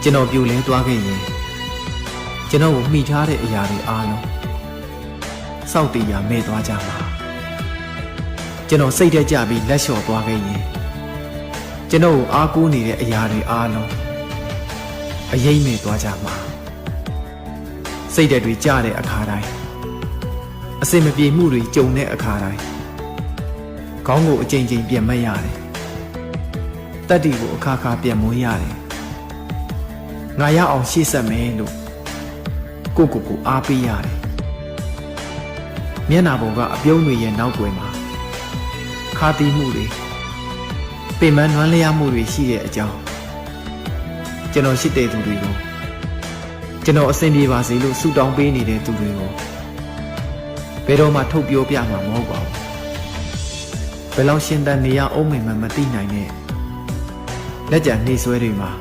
ကျွန်တော်ပြိုလဲသွားခဲ့ရင်ကျွန်တော်ကိုမှီထားတဲ့အရာတွေအားလုံးစောင့်တည်ရမဲ့သွားကြမှာကျွန်တော်စိတ်ထဲကြပြီးလက်လျှော့သွားခဲ့ရင်ကျွန်တော်ကိုအားကိုးနေတဲ့အရာတွေအားလုံးအရေးမဲ့သွားကြမှာစိတ်ဓာတ်တွေကြတဲ့အခါတိုင်းအစင်မပြေမှုတွေကြုံတဲ့အခါတိုင်းခေါင်းကိုအကြိမ်ကြိမ်ပြန်မရတယ်တတ္တိကိုအခါခါပြန်မွေးရတယ်ငါရအောင်ရှေ့ဆက်မယ်လို့ကိုအားပေးရတယ်မျက်နာပေါ်ကအပြုံးတွေရဲ့နောက်ွယ်မှာခါတီးမှုတွေပင်မနွမ်းလျားမှုတွေရှိတဲ့အကြောင်းကျွန်တော်ရှိတဲ့သူတွေကိုကျွန်တော်အဆင်ပြေပါစေလို့ဆုတောင်းပေးနေတဲ့သူတွေကိုဘယ်တော့မှထုတ်ပြောပြမှာမဟုတ်ပါဘူးဘယ်လောက်ရှင်သန်နေရအောင်မှမသိနိုင်တဲ့လက်ကျန်နှိမ့်ဆွဲတွေမှာ